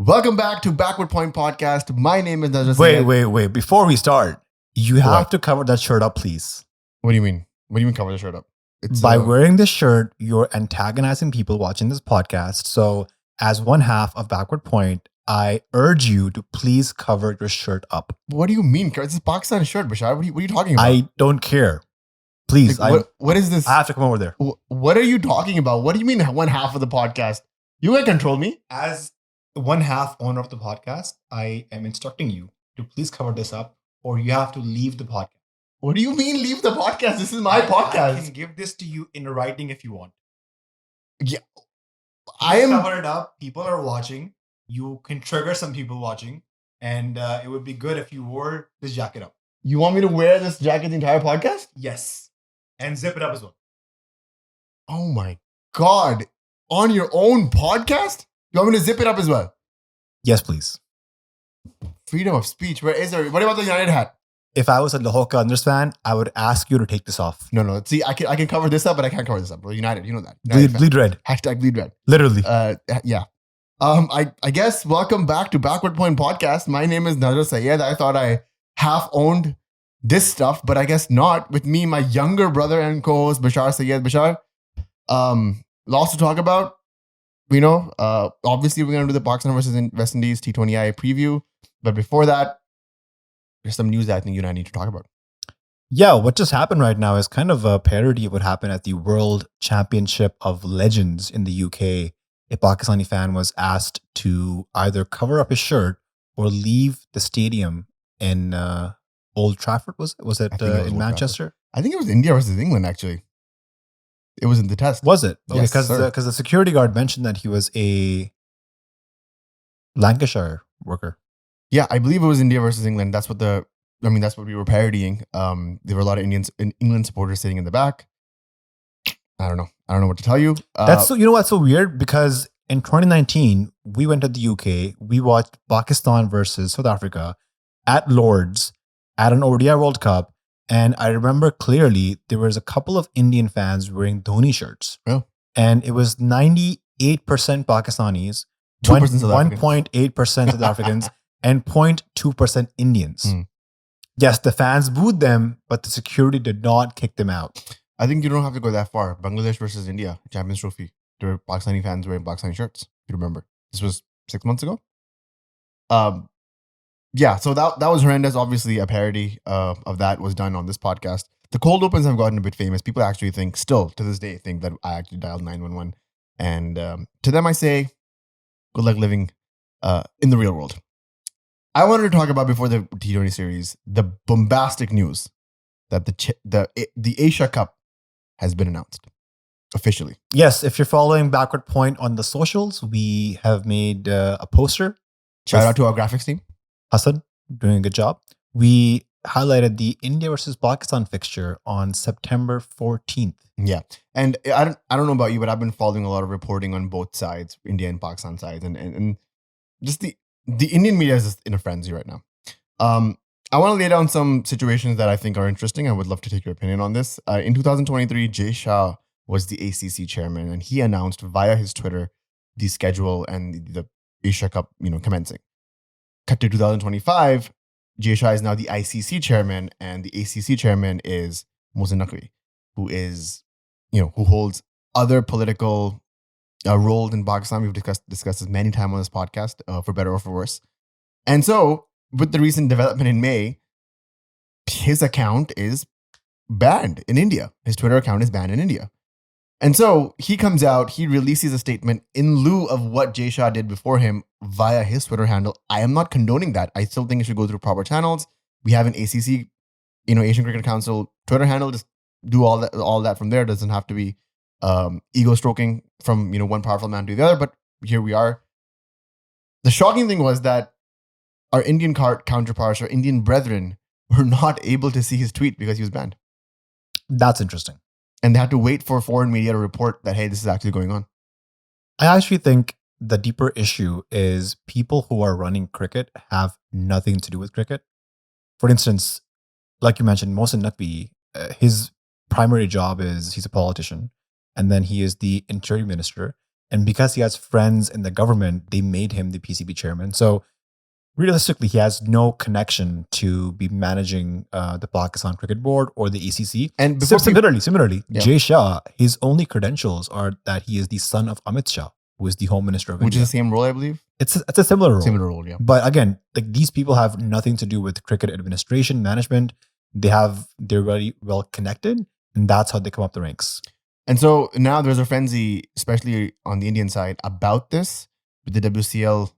Welcome back to Backward Point Podcast. My name is Nazar Wait, Sayed. wait. Before we start, you have What? to cover that shirt up, please. What do you mean? What do you mean cover the shirt up? It's By wearing this shirt, you're antagonizing people watching this podcast. So, as one half of Backward Point, I urge you to please cover your shirt up. What do you mean? It's a Pakistan shirt, Bashar. What are you talking about? I don't care. Please, Like, what is this? I have to come over there. What are you talking about? What do you mean one half of the podcast? You can't control me. As one half owner of the podcast, I am instructing you to please cover this up, or you have to leave the podcast. What do you mean leave the podcast? This is my podcast. I can give this to you in writing if you want. Yeah, Please cover it up. People are watching. You can trigger some people watching, and it would be good if you wore this jacket up. You want me to wear this jacket the entire podcast? Yes, and zip it up as well. Oh my God. On your own podcast? You want me to zip it up as well? Yes, please. Freedom of speech. Where is there? What about the United hat? If I was a Lahore Thunders fan, I would ask you to take this off. No. See, I can cover this up, but I can't cover this up. We're United, you know that. Bleed red. Hashtag bleed red. Literally. Yeah. I guess welcome back to Backward Point Podcast. My name is Nazar Sayed. I thought I half owned this stuff, but I guess not. With me, my younger brother and co-host Bashar Sayed. Bashar, lots to talk about. You know, obviously we're gonna do the Pakistan versus West Indies T20I preview, but before that, there's some news that I think you and I need to talk about. Yeah, what just happened right now is kind of a parody of what happened at the World Championship of Legends in the UK. A Pakistani fan was asked to either cover up his shirt or leave the stadium in Old Trafford. Was it in Manchester? I think it was India versus England, actually. It was in the test. Was it? Okay, Yes, because the security guard mentioned that he was a Lancashire worker. Yeah, I believe it was India versus England. That's what we were parodying. There were a lot of England supporters sitting in the back. I don't know what to tell you. You know what's so weird? Because in 2019, we went to the UK. We watched Pakistan versus South Africa at Lord's at an ODI World Cup. And I remember clearly there was a couple of Indian fans wearing Dhoni shirts. Oh. And it was 98% Pakistanis, 1.8% South Africans, and 0.2% Indians. Mm. Yes, the fans booed them, but the security did not kick them out. I think you don't have to go that far. Bangladesh versus India, Champions Trophy. There were Pakistani fans wearing Pakistani shirts. You remember? This was 6 months ago. Yeah, so that was horrendous. Obviously, a parody of that was done on this podcast. The cold opens have gotten a bit famous. People actually still to this day, think that I actually dialed 911. And to them, I say, good luck living in the real world. I wanted to talk about, before the T20 series, the bombastic news that the Asia Cup has been announced officially. Yes, if you're following Backward Point on the socials, we have made a poster. Shout out to our graphics team. Hassan, doing a good job. We highlighted the India versus Pakistan fixture on September 14th. Yeah. And I don't know about you, but I've been following a lot of reporting on both sides, India and Pakistan sides, and just the Indian media is just in a frenzy right now. I want to lay down some situations that I think are interesting. I would love to take your opinion on this. In 2023, Jay Shah was the ACC chairman, and he announced via his Twitter the schedule and the Asia Cup, commencing. Cut to 2025, Jay Shah is now the ICC chairman, and the ACC chairman is Mohsin Naqvi, who is, who holds other political roles in Pakistan. We've discussed this many times on this podcast, for better or for worse. And so, with the recent development in May, his account is banned in India. His Twitter account is banned in India. And so he comes out, he releases a statement in lieu of what Jay Shah did before him via his Twitter handle. I am not condoning that. I still think it should go through proper channels. We have an ACC, Asian Cricket Council Twitter handle. Just do all that from there. It doesn't have to be ego stroking from, one powerful man to the other. But here we are. The shocking thing was that our Indian counterparts, our Indian brethren, were not able to see his tweet because he was banned. That's interesting. And they had to wait for foreign media to report that, hey, this is actually going on. I actually think the deeper issue is people who are running cricket have nothing to do with cricket. For instance, like you mentioned, Mohsin Naqvi, his primary job is he's a politician, and then he is the interior minister. And because he has friends in the government, they made him the PCB chairman. So realistically, he has no connection to be managing the Pakistan Cricket Board or the ECC. And before Similarly, Yeah. Jay Shah, his only credentials are that he is the son of Amit Shah, who is the Home Minister of which India. is the same role, I believe. It's a similar role. Similar role, yeah. But again, like these people have nothing to do with cricket administration, management. They're very well connected, and that's how they come up the ranks. And so now there's a frenzy, especially on the Indian side, about this with the WCL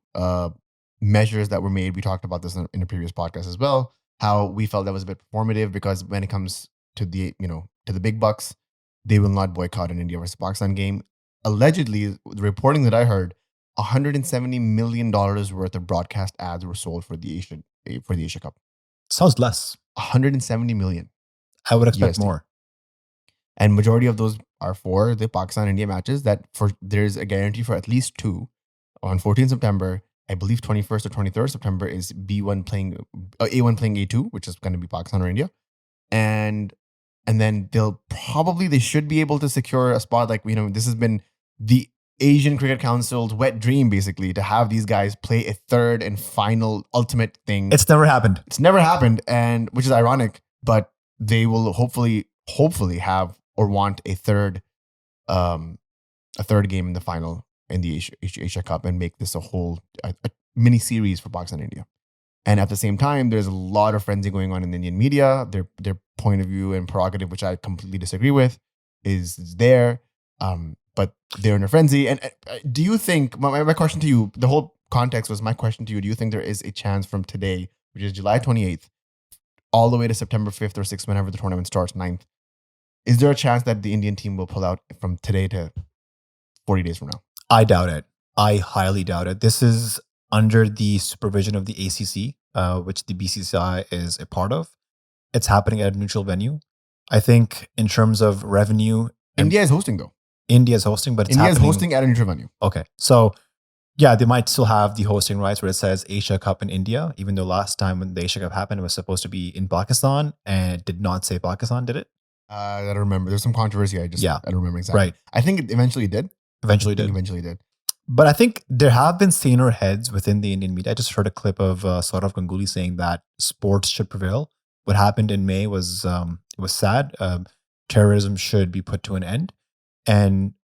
measures that were made. We talked about this in a previous podcast as well. How we felt that was a bit performative because when it comes to the to the big bucks, they will not boycott an India versus Pakistan game. Allegedly, the reporting that I heard, $170 million worth of broadcast ads were sold for the Asia Cup. Sounds less. 170 million. I would expect USD. more. And majority of those are for the Pakistan-India matches there's a guarantee for at least two. On 14th September, I believe 21st or 23rd September is A1 playing A2, which is going to be Pakistan or India. And then they should be able to secure a spot. Like, this has been the Asian Cricket Council's wet dream, basically, to have these guys play a third and final ultimate thing. It's never happened. It's never happened, and which is ironic, but they will hopefully have or want a third game in the final in the Asia Cup and make this a whole a mini series for Pakistan and India. And at the same time, there's a lot of frenzy going on in the Indian media. Their point of view and prerogative, which I completely disagree with, is there. But they're in a frenzy. And do you think, my question to you, the whole context was my question to you, do you think there is a chance from today, which is July 28th, all the way to September 5th or 6th, whenever the tournament starts, 9th, is there a chance that the Indian team will pull out from today to 40 days from now? I doubt it. I highly doubt it. This is under the supervision of the ACC, which the BCCI is a part of. It's happening at a neutral venue. I think in terms of revenue... India is hosting, though. India is hosting, but India is hosting at a neutral venue. Okay. So, yeah, they might still have the hosting rights where it says Asia Cup in India, even though last time when the Asia Cup happened, it was supposed to be in Pakistan and it did not say Pakistan, did it? I don't remember. There's some controversy. I don't remember exactly. Right. I think it eventually did. Eventually did. But I think there have been saner heads within the Indian media. I just heard a clip of Saurav Ganguly saying that sports should prevail. What happened in May was sad. Terrorism should be put to an end. And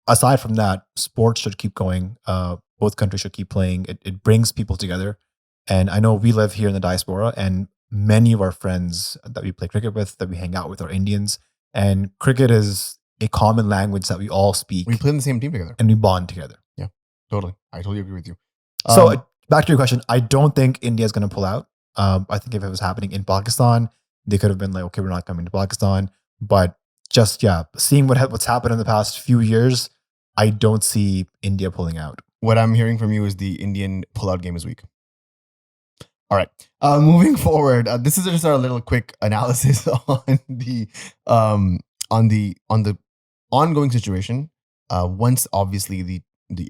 aside from that, sports should keep going. Both countries should keep playing. It brings people together. And I know we live here in the diaspora, and many of our friends that we play cricket with, that we hang out with, are Indians. And cricket is a common language that we all speak. We play in the same team together. And we bond together. Yeah, totally. I totally agree with you. So back to your question, I don't think India is going to pull out. I think if it was happening in Pakistan, they could have been like, okay, we're not coming to Pakistan. But just, seeing what's happened in the past few years, I don't see India pulling out. What I'm hearing from you is the Indian pullout game is weak. All right. Moving forward, this is just our little quick analysis on the ongoing situation. Once obviously the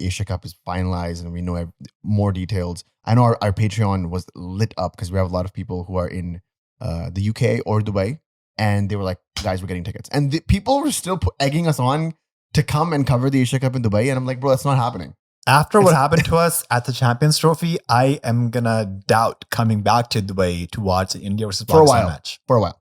Asia Cup is finalized and we know more details. I know our Patreon was lit up because we have a lot of people who are in the UK or Dubai, and they were like, guys, we're getting tickets. And the people were still egging us on to come and cover the Asia Cup in Dubai. And I'm like, bro, that's not happening. After what happened to us at the Champions Trophy, I am going to doubt coming back to Dubai to watch the India versus Pakistan match. For a while.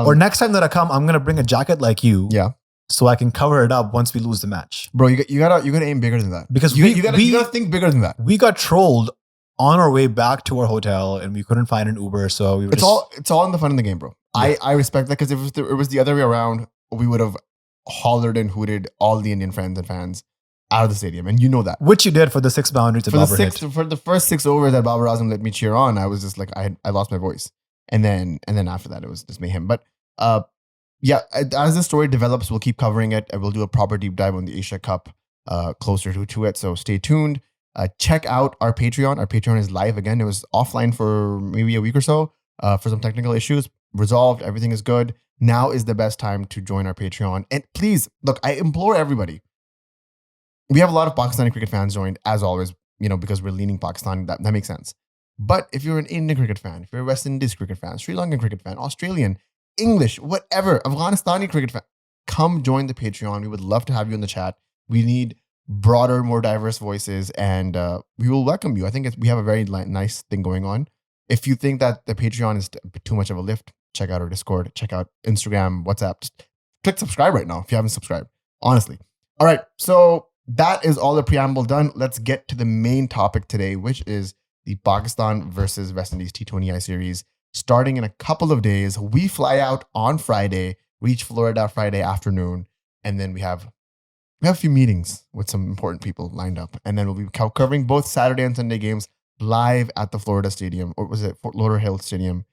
Or next time that I come, I'm going to bring a jacket like you. Yeah. So I can cover it up once we lose the match. Bro, you gotta aim bigger than that. Because you gotta think bigger than that. We got trolled on our way back to our hotel and we couldn't find an Uber. So we were it's all in the fun in the game, bro. Yeah. I respect that, because if it was the other way around, we would have hollered and hooted all the Indian friends and fans out of the stadium, and you know that. Which you did for the 6 boundaries that Babar hit. For the first 6 overs that Babar Azam let me cheer on, I was just like, I lost my voice. And then after that, it was just mayhem. But as the story develops, we'll keep covering it. We'll do a proper deep dive on the Asia Cup closer to it. So stay tuned. Check out our Patreon. Our Patreon is live again. It was offline for maybe a week or so for some technical issues. Resolved. Everything is good. Now is the best time to join our Patreon. And please, look, I implore everybody. We have a lot of Pakistani cricket fans joined, as always, because we're leaning Pakistan. That makes sense. But if you're an Indian cricket fan, if you're a West Indies cricket fan, Sri Lankan cricket fan, Australian, English, whatever, Afghanistani cricket fan, come join the Patreon. We would love to have you in the chat. We need broader, more diverse voices, and we will welcome you. I think we have a very nice thing going on. If you think that the Patreon is too much of a lift, check out our Discord, check out Instagram, WhatsApp. Just click subscribe right now if you haven't subscribed. Honestly. All right. So that is all the preamble done. Let's get to the main topic today, which is the Pakistan versus West Indies T20I series. Starting in a couple of days, we fly out on Friday, reach Florida Friday afternoon, and then we have a few meetings with some important people lined up, and then we'll be covering both Saturday and Sunday games live at the Florida Stadium, or was it Fort Lauderdale Stadium?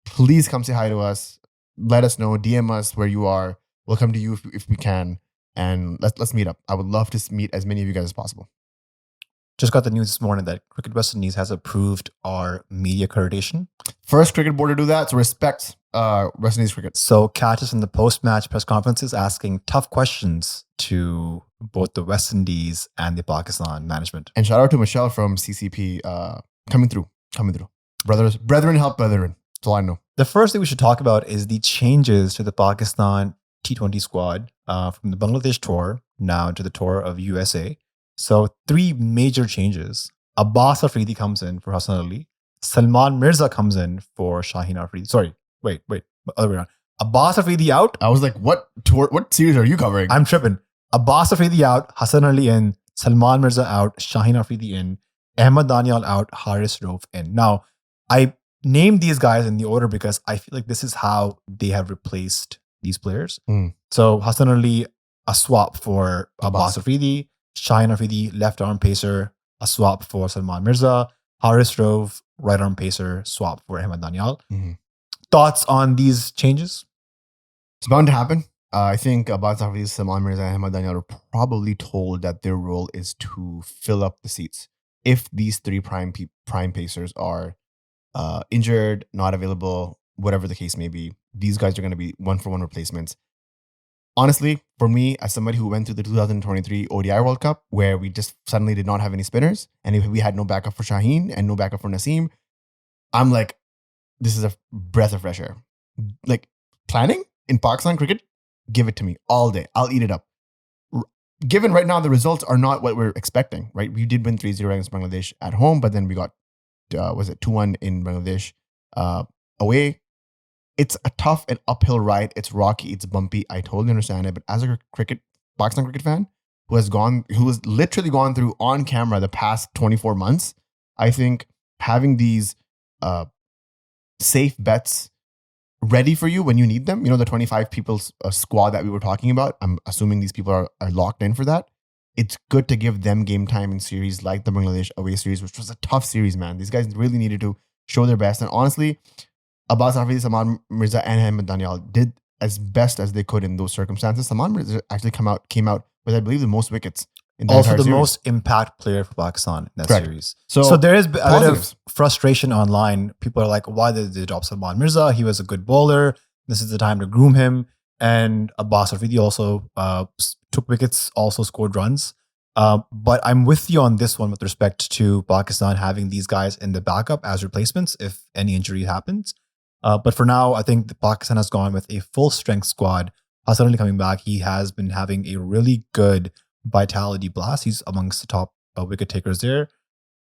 Please come say hi to us. Let us know. DM us where you are. We'll come to you if we can, and let's meet up. I would love to meet as many of you guys as possible. Just got the news this morning that Cricket West Indies has approved our media accreditation. First cricket board to do that, so respect West Indies cricket. So catch us in the post-match press conferences asking tough questions to both the West Indies and the Pakistan management. And shout out to Michelle from CCP coming through. Brethren help brethren. That's all I know. The first thing we should talk about is the changes to the Pakistan T20 squad from the Bangladesh tour now to the tour of USA. So 3 major changes. Abbas Afridi comes in for Hassan Ali. Salman Mirza comes in for Shaheen Afridi. Sorry, wait, other way around. Abbas Afridi out. I was like, what tour? What series are you covering? I'm tripping. Abbas Afridi out, Hassan Ali in, Salman Mirza out, Shaheen Afridi in, Ahmed Daniel out, Haris Rauf in. Now, I named these guys in the order because I feel like this is how they have replaced these players. So Hassan Ali, a swap for Abbas Afridi. Shaheen Afridi, left arm pacer, a swap for Salman Mirza. Haris Rauf, right arm pacer, swap for Ahmed Daniel. Thoughts on these changes? It's bound to happen. I think Abbas Afridi, Salman Mirza, and Ahmed Daniel are probably told that their role is to fill up the seats. If these 3 prime pacers are injured, not available, whatever the case may be, these guys are going to be 1-for-1 replacements. Honestly, for me, as somebody who went through the 2023 ODI World Cup, where we just suddenly did not have any spinners, and we had no backup for Shaheen and no backup for Naseem, I'm like, this is a breath of fresh air. Like, planning in Pakistan cricket, give it to me all day. I'll eat it up. Given right now the results are not what we're expecting, right? We did win 3-0 against Bangladesh at home, but then we got, 2-1 in Bangladesh away. It's a tough and uphill ride. It's rocky. It's bumpy. I totally understand it. But as a Pakistan cricket fan who has literally gone through on camera the past 24 months, I think having these safe bets ready for you when you need them, the 25 people squad that we were talking about, I'm assuming these people are locked in for that. It's good to give them game time in series like the Bangladesh away series, which was a tough series, man. These guys really needed to show their best. And honestly, Abbas Afridi, Salman Mirza, and Ahmed Daniel did as best as they could in those circumstances. Salman Mirza actually came out with, I believe, the most wickets in the also the series. most impact player for Pakistan in that Correct. series. So there is a bit of frustration online. People are like, why did they drop Salman Mirza? He was a good bowler. This is the time to groom him. And Abbas Afridi also took wickets, also scored runs. But I'm with you on this one with respect to Pakistan having these guys in the backup as replacements if any injury happens. But for now, I think the Pakistan has gone with a full strength squad. Hassan Ali coming back, he has been having a really good vitality blast. He's amongst the top wicket takers there.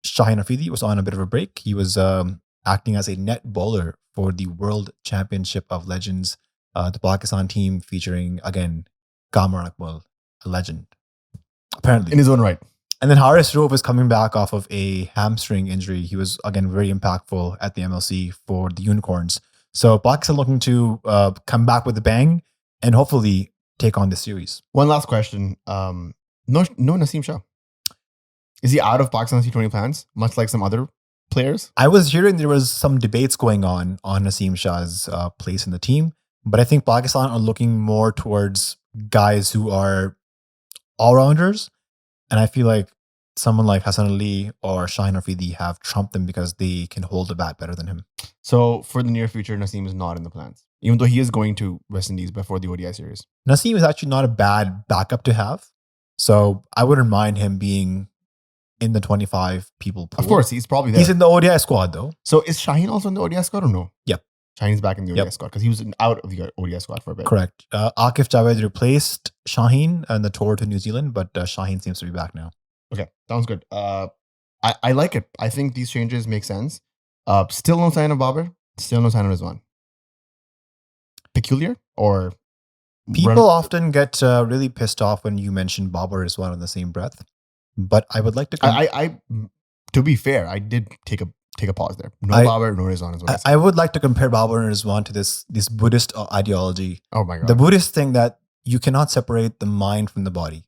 Shaheen Afridi was on a bit of a break. He was acting as a net bowler for the World Championship of Legends, the Pakistan team featuring, again, Kamran Akmal, a legend, apparently. In his own right. And then Haris Rauf is coming back off of a hamstring injury. He was, again, very impactful at the MLC for the Unicorns. So Pakistan looking to come back with a bang and hopefully take on the series. One last question. No Naseem Shah. Is he out of Pakistan's T20 plans, much like some other players? I was hearing there was some debates going on Naseem Shah's place in the team, but I think Pakistan are looking more towards guys who are all-rounders, and I feel like someone like Hassan Ali or Shaheen Afridi have trumped them because they can hold the bat better than him. So for the near future, Naseem is not in the plans, even though he is going to West Indies before the ODI series. Naseem is actually not a bad backup to have, so I wouldn't mind him being in the 25 people pool. Of course, he's probably there. He's in the ODI squad though. So is Shaheen also in the ODI squad or no? Yep. Shaheen's back in the ODI Yep. squad because he was out of the ODI squad for a bit. Correct. Akif Javed replaced Shaheen on the tour to New Zealand, but Shaheen seems to be back now. Okay, sounds good. I like it. I think these changes make sense. Still no sign of Babar. Still no sign of Rizwan. Peculiar or People often get really pissed off when you mention Babar Rizwan in the same breath. But I would like to. To be fair, I did take a pause there. No Babar, no Rizwan is what I said. I would like to compare Babar and Rizwan to this Buddhist ideology. Oh my god! The Buddhist thing that you cannot separate the mind from the body.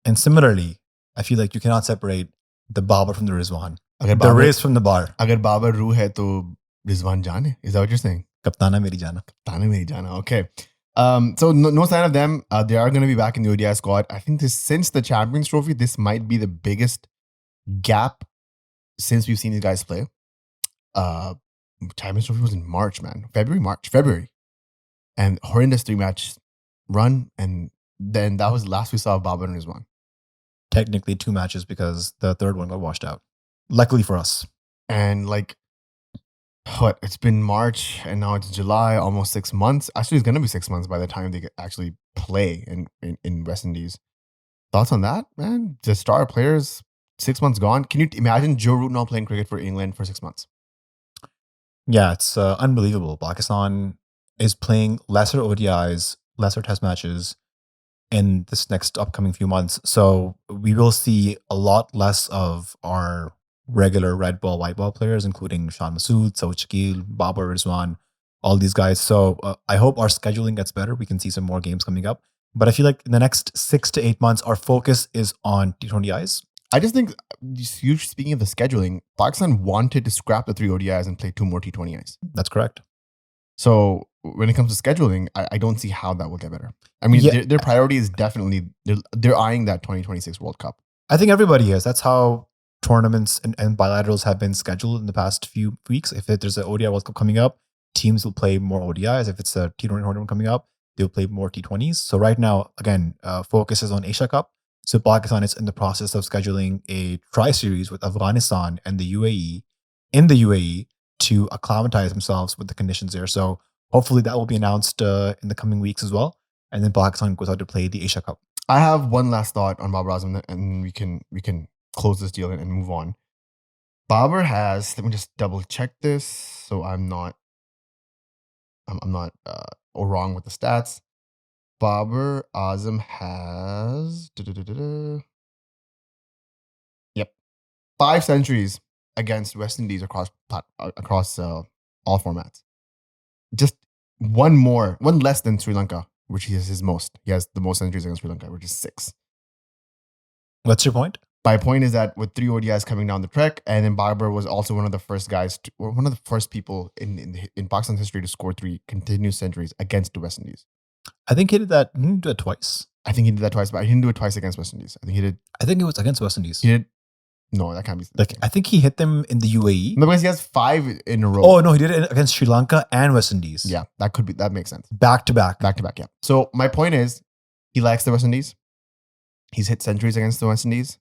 And similarly, I feel like you cannot separate the Babar from the Rizwan. The Riz from the bar. Agar Babar Ruh hai to Rizwan Jaan hai? Is that what you're saying? Kaptana Meri Jana. Kaptana Meri Jana. Okay. So no sign of them. They are going to be back in the ODI squad. I think since the Champions Trophy, this might be the biggest gap since we've seen these guys play. Champions Trophy was in March, man. February. And horrendous 3-match run. And then that was the last we saw of Babar and Rizwan. Technically 2 matches because the third one got washed out. Luckily for us. And it's been March and now it's July, almost 6 months. Actually, it's going to be 6 months by the time they actually play in West Indies. Thoughts on that, man? The star players, 6 months gone. Can you imagine Joe Root not playing cricket for England for 6 months? Yeah, it's unbelievable. Pakistan is playing lesser ODIs, lesser test matches in this next upcoming few months. So we will see a lot less of our regular red ball, white ball players, including Shan Masood, Saud Shakil, Babar Rizwan, all these guys. So I hope our scheduling gets better. We can see some more games coming up. But I feel like in the next 6 to 8 months, our focus is on T20Is. I just think, speaking of the scheduling, Pakistan wanted to scrap the 3 ODIs and play 2 more T20Is. That's correct. So when it comes to scheduling, I don't see how that will get better. I mean, their priority is definitely, they're eyeing that 2026 World Cup. I think everybody is. That's how tournaments and bilaterals have been scheduled in the past few weeks. If there's an ODI World Cup coming up, teams will play more ODIs. If it's a T20 tournament coming up, they'll play more T20s. So right now, again, focus is on Asia Cup. So Pakistan is in the process of scheduling a tri-series with Afghanistan and the UAE in the UAE to acclimatize themselves with the conditions there. So hopefully that will be announced in the coming weeks as well. And then Pakistan goes out to play the Asia Cup. I have one last thought on Babar Azam, and we can close this deal and move on. Babar has, let me just double check this so I'm not wrong with the stats. Babar Azam has 5 centuries against West Indies across all formats. Just one less than Sri Lanka, which he has his most. He has the most centuries against Sri Lanka, which is 6. What's your point? My point is that with 3 ODIs coming down the trek, and then Babar was also one of the first people in Pakistan's history to score 3 continuous centuries against the West Indies. I think he did that. He didn't do it twice. I think he did that twice, but he didn't do it twice against West Indies. I think it was against West Indies. He did. No, that can't be. I think he hit them in the UAE. No, because he has 5 in a row. Oh no, he did it against Sri Lanka and West Indies. Yeah, that makes sense. Back to back. Yeah. So my point is, he likes the West Indies. He's hit centuries against the West Indies.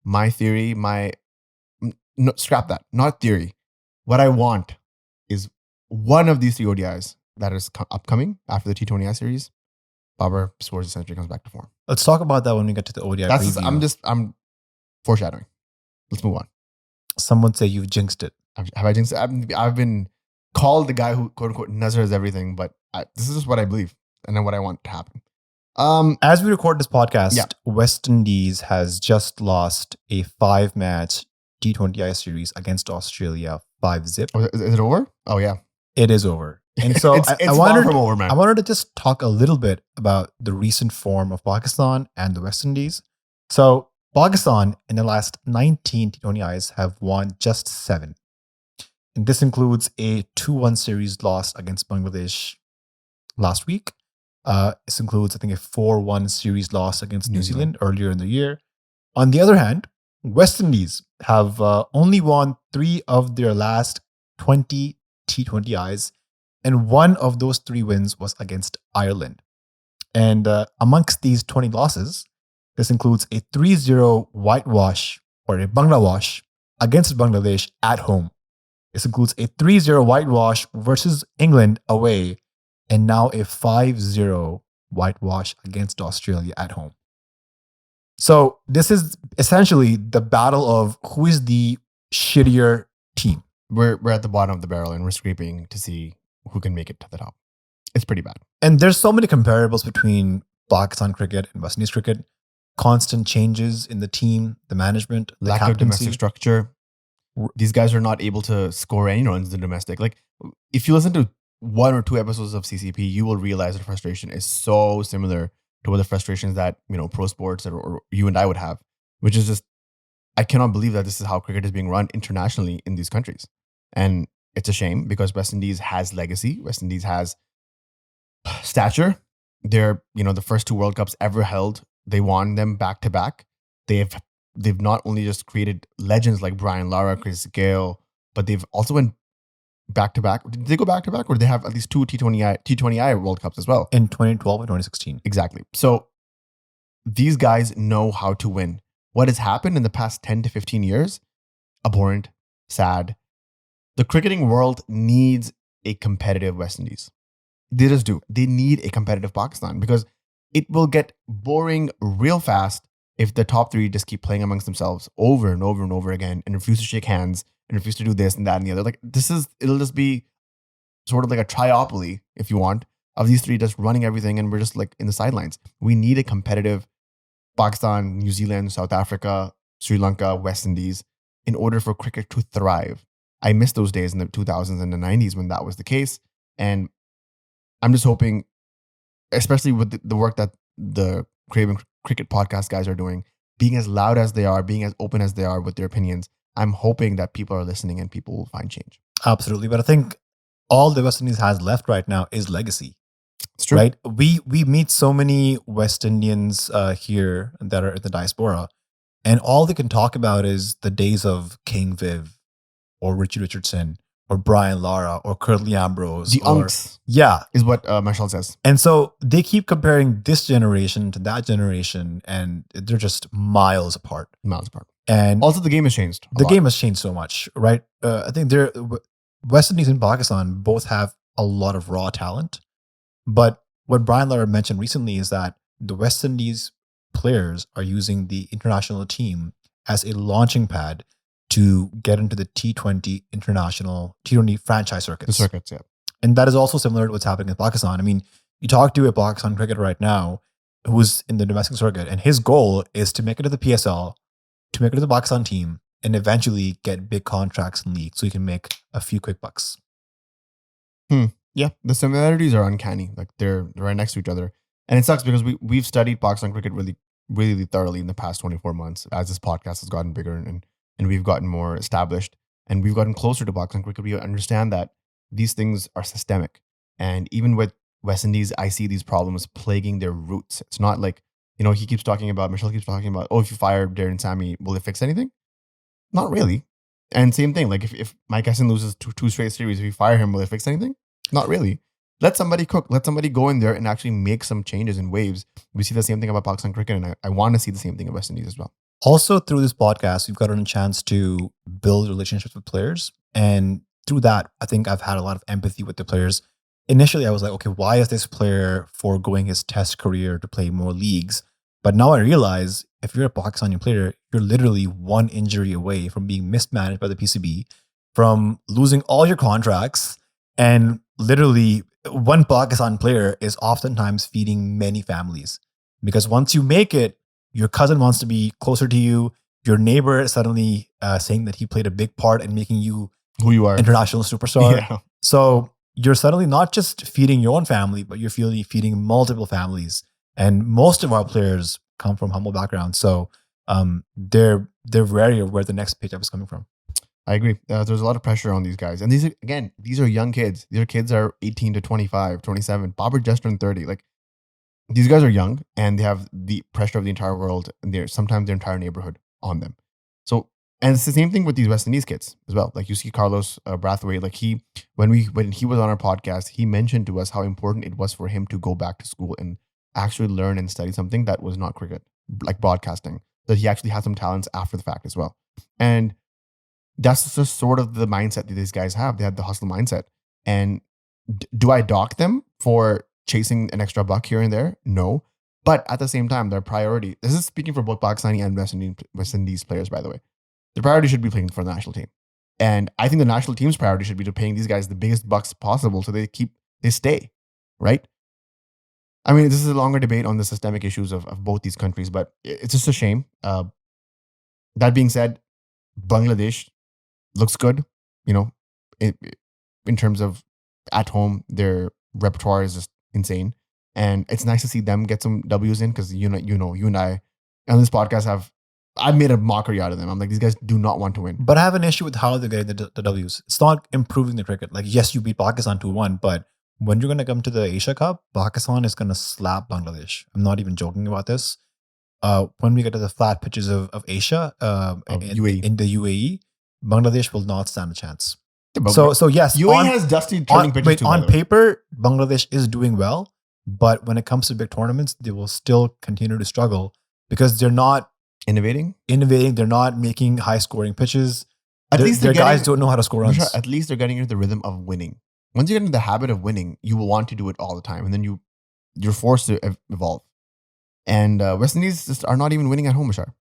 My theory, no, scrap that. Not theory. What I want is one of these 3 ODIs that is upcoming after the T20I series. Babar scores a century, comes back to form. Let's talk about that when we get to the ODI preview. I'm foreshadowing. Let's move on. Someone say you've jinxed it. Have I jinxed it? I've been called the guy who quote unquote nazars everything, but this is just what I believe and then what I want to happen. As we record this podcast, West Indies has just lost a 5-match T20I series against Australia, 5-0. Oh, is it over? Oh yeah, it is over. And so it's far from over, man. I wanted to just talk a little bit about the recent form of Pakistan and the West Indies. So Pakistan in the last 19 T20Is have won just 7. And this includes a 2-1 series loss against Bangladesh last week. This includes, I think, a 4-1 series loss against New Zealand earlier in the year. On the other hand, West Indies have only won 3 of their last 20 T20Is, and one of those 3 wins was against Ireland. And amongst these 20 losses, this includes a 3-0 whitewash or a Bangla wash against Bangladesh at home. This includes a 3-0 whitewash versus England away, and now a 5-0 whitewash against Australia at home. So this is essentially the battle of who is the shittier team. We're at the bottom of the barrel and we're scraping to see who can make it to the top. It's pretty bad. And there's so many comparables between Pakistan cricket and West Indies cricket. Constant changes in the team, the management, the Lack of captaincy. domestic structure. These guys are not able to score any runs in domestic. Like, if you listen to 1 or 2 episodes of CCP, you will realize the frustration is so similar to what the frustrations that, pro sports or you and I would have, which is just, I cannot believe that this is how cricket is being run internationally in these countries. And it's a shame because West Indies has legacy. West Indies has stature. They're, the first 2 World Cups ever held. They won them back to back. They've not only just created legends like Brian Lara, Chris Gale, but they've also went back to back. Did they go back to back, or did they have at least 2 T20I World Cups as well? In 2012 and 2016. Exactly. So these guys know how to win. What has happened in the past 10 to 15 years? Abhorrent, sad. The cricketing world needs a competitive West Indies. They just do. They need a competitive Pakistan because it will get boring real fast if the top 3 just keep playing amongst themselves over and over and over again and refuse to shake hands and refuse to do this and that and the other. Like, it'll just be sort of like a triopoly, if you want, of these 3 just running everything and we're just like in the sidelines. We need a competitive Pakistan, New Zealand, South Africa, Sri Lanka, West Indies in order for cricket to thrive. I miss those days in the 2000s and the 90s when that was the case. And I'm just hoping, especially with the work that the Craven Cricket podcast guys are doing, being as loud as they are, being as open as they are with their opinions, I'm hoping that people are listening and people will find change. Absolutely. But I think all the West Indies has left right now is legacy. It's true. Right? We meet so many West Indians here that are in the diaspora, and all they can talk about is the days of King Viv or Richie Richardson or Brian Lara or Curtly Ambrose. The unks. Yeah. Is what Marshall says. And so they keep comparing this generation to that generation, and they're just miles apart. Miles apart. And also, the game has changed. The game has changed so much, right? I think West Indies and Pakistan both have a lot of raw talent. But what Brian Lara mentioned recently is that the West Indies players are using the international team as a launching pad to get into the T20 franchise circuits. The circuits, yeah. And that is also similar to what's happening in Pakistan. I mean, you talk to a Pakistan cricketer right now who's in the domestic circuit, and his goal is to make it to the PSL, to make it to the Pakistan team, and eventually get big contracts in league so he can make a few quick bucks. Yeah, the similarities are uncanny. Like they're right next to each other. And it sucks because we've studied Pakistan cricket really, really thoroughly in the past 24 months as this podcast has gotten bigger and we've gotten more established and we've gotten closer to Pakistan cricket. We understand that these things are systemic. And even with West Indies, I see these problems plaguing their roots. It's not like, Michelle keeps talking about, if you fire Darren Sammy, will it fix anything? Not really. And same thing, like if Mike Essen loses two straight series, if you fire him, will it fix anything? Not really. Let somebody cook. Let somebody go in there and actually make some changes in waves. We see the same thing about Pakistan cricket, and I want to see the same thing in West Indies as well. Also, through this podcast, we've gotten a chance to build relationships with players. And through that, I think I've had a lot of empathy with the players. Initially, I was like, okay, why is this player foregoing his test career to play more leagues? But now I realize if you're a Pakistani player, you're literally one injury away from being mismanaged by the PCB, from losing all your contracts, and literally one Pakistan player is oftentimes feeding many families. Because once you make it, your cousin wants to be closer to you. Your neighbor is suddenly saying that he played a big part in making you who you are, international superstar. Yeah. So you're suddenly not just feeding your own family, but you're feeding multiple families. And most of our players come from humble backgrounds. So they're wary of where the next paycheck is coming from. I agree. There's a lot of pressure on these guys. And these are young kids. These kids are 18 to 25, 27. Babar just turned 30. Like, these guys are young and they have the pressure of the entire world and sometimes their entire neighborhood on them. So, and it's the same thing with these West Indies kids as well. Like, you see Carlos Brathwaite, like when he was on our podcast, he mentioned to us how important it was for him to go back to school and actually learn and study something that was not cricket, like broadcasting, that he actually had some talents after the fact as well. And That's just sort of the mindset that these guys have. They have the hustle mindset. And do I dock them for chasing an extra buck here and there? No. But at the same time, their priority, this is speaking for both Pakistani and West Indies players, by the way, the priority should be playing for the national team. And I think the national team's priority should be to paying these guys the biggest bucks possible so they stay, right? I mean, this is a longer debate on the systemic issues of both these countries, but it's just a shame. That being said, Bangladesh looks good, you know, in terms of at home, their repertoire is just insane. And it's nice to see them get some W's in because, you and I on this podcast I've made a mockery out of them. I'm like, these guys do not want to win. But I have an issue with how they're getting the W's. It's not improving the cricket. Like, yes, you beat Pakistan 2-1, but when you're going to come to the Asia Cup, Pakistan is going to slap Bangladesh. I'm not even joking about this. When we get to the flat pitches of Asia, UAE. in the UAE, Bangladesh will not stand a chance. Yeah, So yes, UAE has dusty turning pitches too. On paper, Bangladesh is doing well, but when it comes to big tournaments, they will still continue to struggle because they're not innovating. They're not making high scoring pitches. At least their guys don't know how to score runs. At least they're getting into the rhythm of winning. Once you get into the habit of winning, you will want to do it all the time, and then you're forced to evolve. And West Indies just are not even winning at home, Bashar.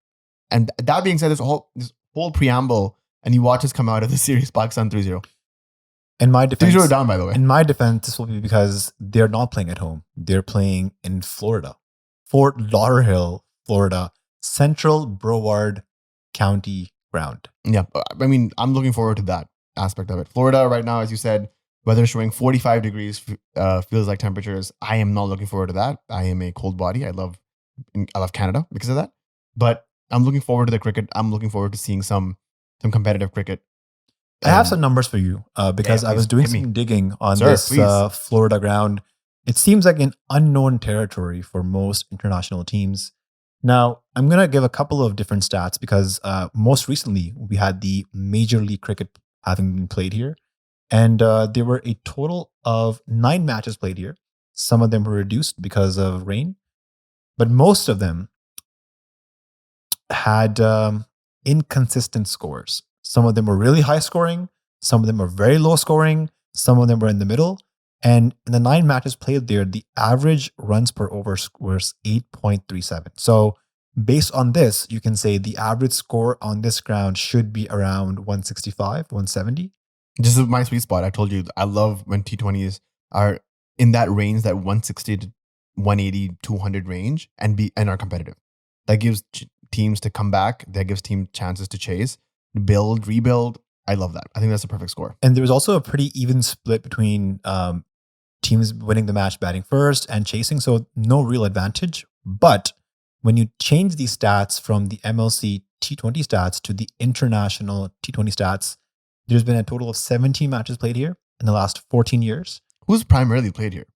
And that being said, this whole preamble, and you watch us come out of the series, Pakistan 3-0. In my defense, 3-0 down, by the way. In my defense, this will be because they're not playing at home. They're playing in Florida, Fort Lauderdale, Florida, Central Broward County ground. Yeah, I mean, I'm looking forward to that aspect of it. Florida right now, as you said, weather showing 45 degrees, feels like temperatures. I am not looking forward to that. I am a cold body. I love Canada because of that. But I'm looking forward to the cricket. I'm looking forward to seeing some competitive cricket. I have some numbers for you because I was doing some digging on this Florida ground. It seems like an unknown territory for most international teams. Now, I'm going to give a couple of different stats because most recently we had the Major League Cricket having been played here. And there were a total of 9 matches played here. Some of them were reduced because of rain. But most of them had inconsistent scores. Some of them were really high scoring. Some of them were very low scoring. Some of them were in the middle. And in the 9 matches played there, the average runs per over was 8.37. So based on this, you can say the average score on this ground should be around 165, 170. This is my sweet spot. I told you, I love when T20s are in that range, that 160 to 180, 200 range and are competitive. That gives teams to come back. That gives team chances to chase, build, rebuild. I love that. I think that's a perfect score. And there was also a pretty even split between teams winning the match batting first and chasing. So no real advantage. But when you change these stats from the MLC T20 stats to the international T20 stats, there's been a total of 17 matches played here in the last 14 years. Who's primarily played here?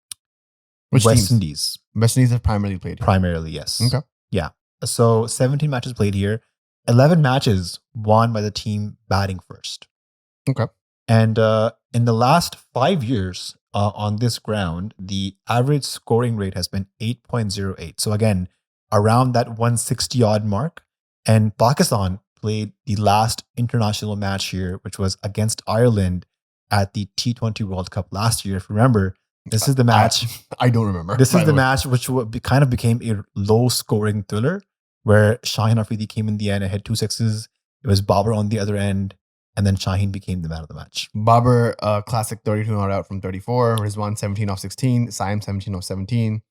Which West Indies. West Indies have primarily played here. Primarily, yes. Okay. Yeah. So 17 matches played here. 11 matches won by the team batting first. Okay. And in the last 5 years on this ground, the average scoring rate has been 8.08. So again, around that 160 odd mark. And Pakistan played the last international match here, which was against Ireland at the T20 World Cup last year. If you remember, this is the match. I don't remember. This is the match which kind of became a low-scoring thriller where Shaheen Afridi came in the end and hit 2 sixes. It was Babar on the other end, and then Shaheen became the man of the match. Babar, classic 32 not out from 34. Rizwan 17 off 16. Saim 17 off 17.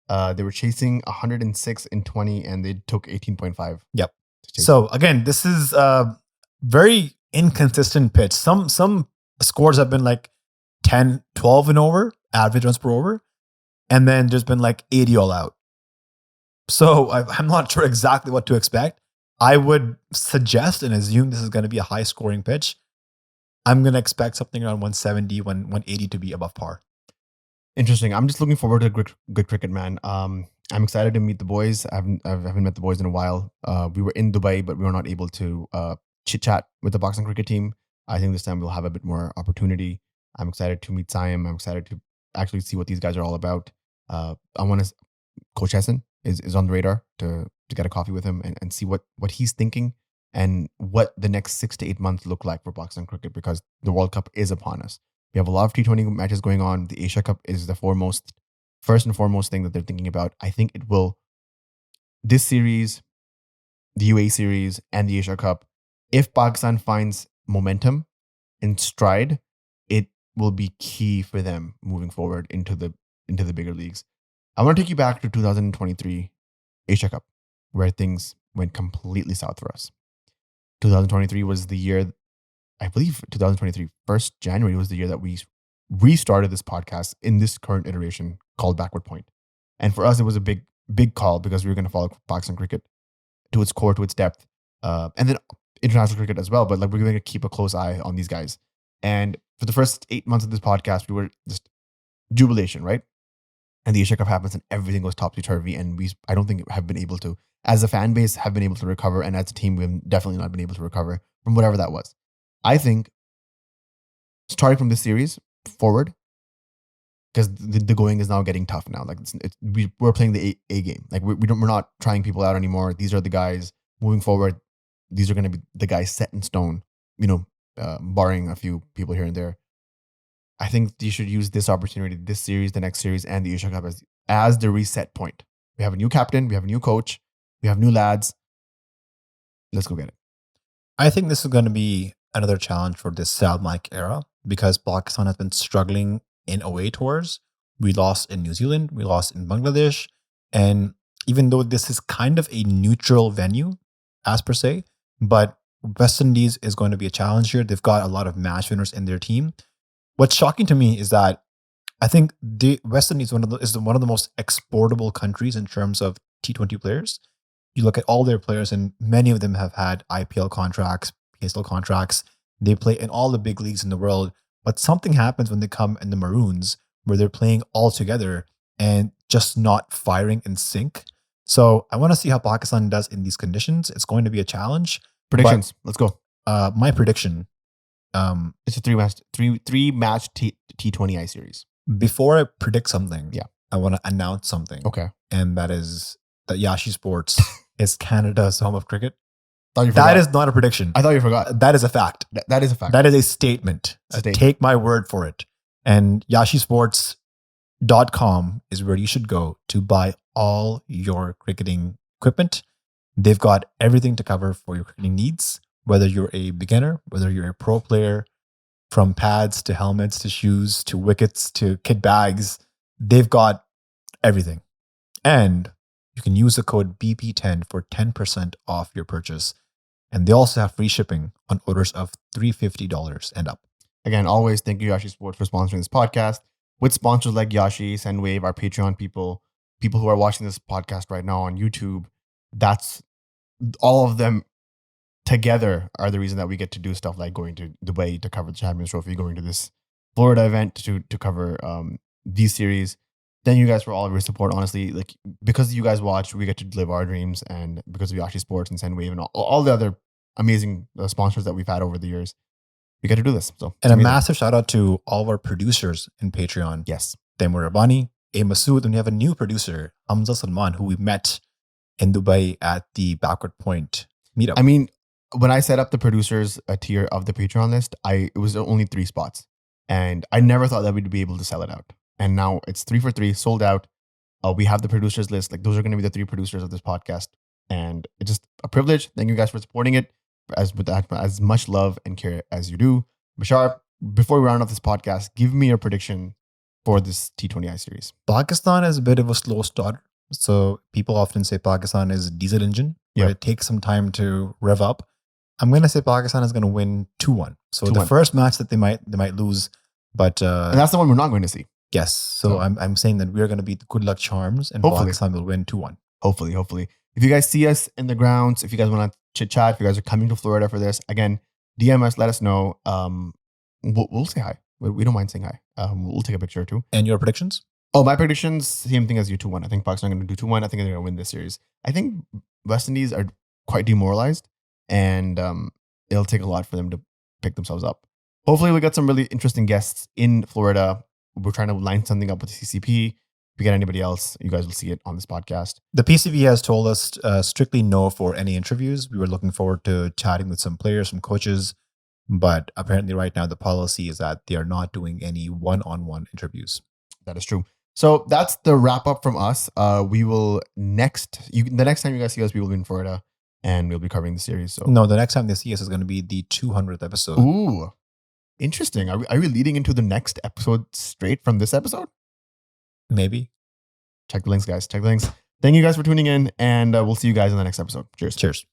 They were chasing 106 in 20, and they took 18.5. Yep. So again, this is a very inconsistent pitch. Some scores have been like 10, 12 and over, average runs per over. And then there's been like 80 all out. So I'm not sure exactly what to expect. I would suggest and assume this is going to be a high scoring pitch. I'm going to expect something around 170, 180 to be above par. Interesting. I'm just looking forward to good cricket, man. I'm excited to meet the boys. I haven't met the boys in a while. We were in Dubai, but we were not able to chit chat with the Pakistan cricket team. I think this time we'll have a bit more opportunity. I'm excited to meet Saim. I'm excited to actually see what these guys are all about. I want to. Coach Hassan is on the radar to get a coffee with him and see what he's thinking and what the next 6 to 8 months look like for Pakistan cricket, because the World Cup is upon us. We have a lot of T20 matches going on. The Asia Cup is the first and foremost thing that they're thinking about. I think it will, this series, the UAE series, and the Asia Cup, if Pakistan finds momentum and stride, it will be key for them moving forward into the bigger leagues. I want to take you back to 2023 Asia Cup, where things went completely south for us. 2023 was the year, I believe 2023, 1st January was the year that we restarted this podcast in this current iteration called Backward Point. And for us, it was a big, big call because we were going to follow Pakistan cricket to its core, to its depth, and then international cricket as well. But like, we're going to keep a close eye on these guys. And for the first 8 months of this podcast, we were just jubilation, right? And the Asia Cup happens and everything goes topsy-turvy. And I don't think have been able to, as a fan base, have been able to recover. And as a team, we've definitely not been able to recover from whatever that was. I think starting from this series forward, because the going is now getting tough now. Like we're playing the A game. Like we're not trying people out anymore. These are the guys moving forward. These are going to be the guys set in stone, barring a few people here and there. I think you should use this opportunity, this series, the next series, and the Asia Cup as the reset point. We have a new captain. We have a new coach. We have new lads. Let's go get it. I think this is going to be another challenge for this Sal Mike era, because Pakistan has been struggling in away tours. We lost in New Zealand. We lost in Bangladesh. And even though this is kind of a neutral venue, as per se, but West Indies is going to be a challenge here. They've got a lot of match winners in their team. What's shocking to me is that I think the West Indies is one of the most exportable countries in terms of T20 players. You look at all their players, and many of them have had IPL contracts, PSL contracts. They play in all the big leagues in the world. But something happens when they come in the Maroons, where they're playing all together and just not firing in sync. So I want to see how Pakistan does in these conditions. It's going to be a challenge. Predictions. Let's go. My prediction. It's a three match T20I series. Before I predict something, yeah, I want to announce something. Okay. And that is that Yashi Sports is Canada's home of cricket. That is not a prediction. I thought you forgot. That is a fact. That is a fact. That is a statement. Take my word for it. And YashiSports.com is where you should go to buy all your cricketing equipment. They've got everything to cover for your cricketing needs, whether you're a beginner, whether you're a pro player, from pads to helmets to shoes to wickets to kit bags. They've got everything. And you can use the code BP10 for 10% off your purchase. And they also have free shipping on orders of $350 and up. Again, always thank you, Yashi Sports, for sponsoring this podcast. With sponsors like Yashi, Sendwave, our Patreon people who are watching this podcast right now on YouTube, that's all of them together are the reason that we get to do stuff like going to Dubai to cover the Champions Trophy, going to this Florida event to cover these series. Thank you guys for all of your support. Honestly, like, because you guys watch, we get to live our dreams, and because of Yashi Sports and Sendwave and all the other amazing sponsors that we've had over the years, we get to do this. So, and a massive shout out to all of our producers in Patreon. Yes, Taimur Rabbani, A Masood, and we have a new producer, Hamza Salman, who we met in Dubai at the Backward Point meetup. I mean, when I set up the producers tier of the Patreon list, it was only 3 spots, and I never thought that we'd be able to sell it out. And now it's 3 for 3, sold out. We have the producers list. Like, those are going to be the 3 producers of this podcast. And it's just a privilege. Thank you guys for supporting it as much love and care as you do. Bashar, before we round off this podcast, give me your prediction for this T20I series. Pakistan is a bit of a slow start. So people often say Pakistan is a diesel engine, where it takes some time to rev up. I'm going to say Pakistan is going to win 2-1. So 2-1. The first match that they might lose, but and that's the one we're not going to see. Yes. So I'm saying that we're going to beat the good luck charms, and hopefully Pakistan will win 2-1. Hopefully. If you guys see us in the grounds, if you guys want to chit chat, if you guys are coming to Florida for this, again, DM us, let us know. We'll say hi. We don't mind saying hi. We'll take a picture or two. And your predictions? Oh, my predictions, same thing as you, 2-1. I think Pakistan are going to do 2-1. I think they're going to win this series. I think West Indies are quite demoralized, and it'll take a lot for them to pick themselves up. Hopefully, we got some really interesting guests in Florida. We're trying to line something up with the CCP. we get anybody else, you guys will see it on this podcast. The PCB has told us strictly no for any interviews. We were looking forward to chatting with some players, some coaches, but apparently right now the policy is that they are not doing any one-on-one interviews. That is true. So that's the wrap up from us. We will the next time you guys see us, we will be in Florida and we'll be covering the series. So no, the next time they see us is going to be the 200th episode. Ooh, interesting. Are we leading into the next episode straight from this episode? Maybe. Check the links, guys. Check the links. Thank you guys for tuning in, and we'll see you guys in the next episode. Cheers. Cheers.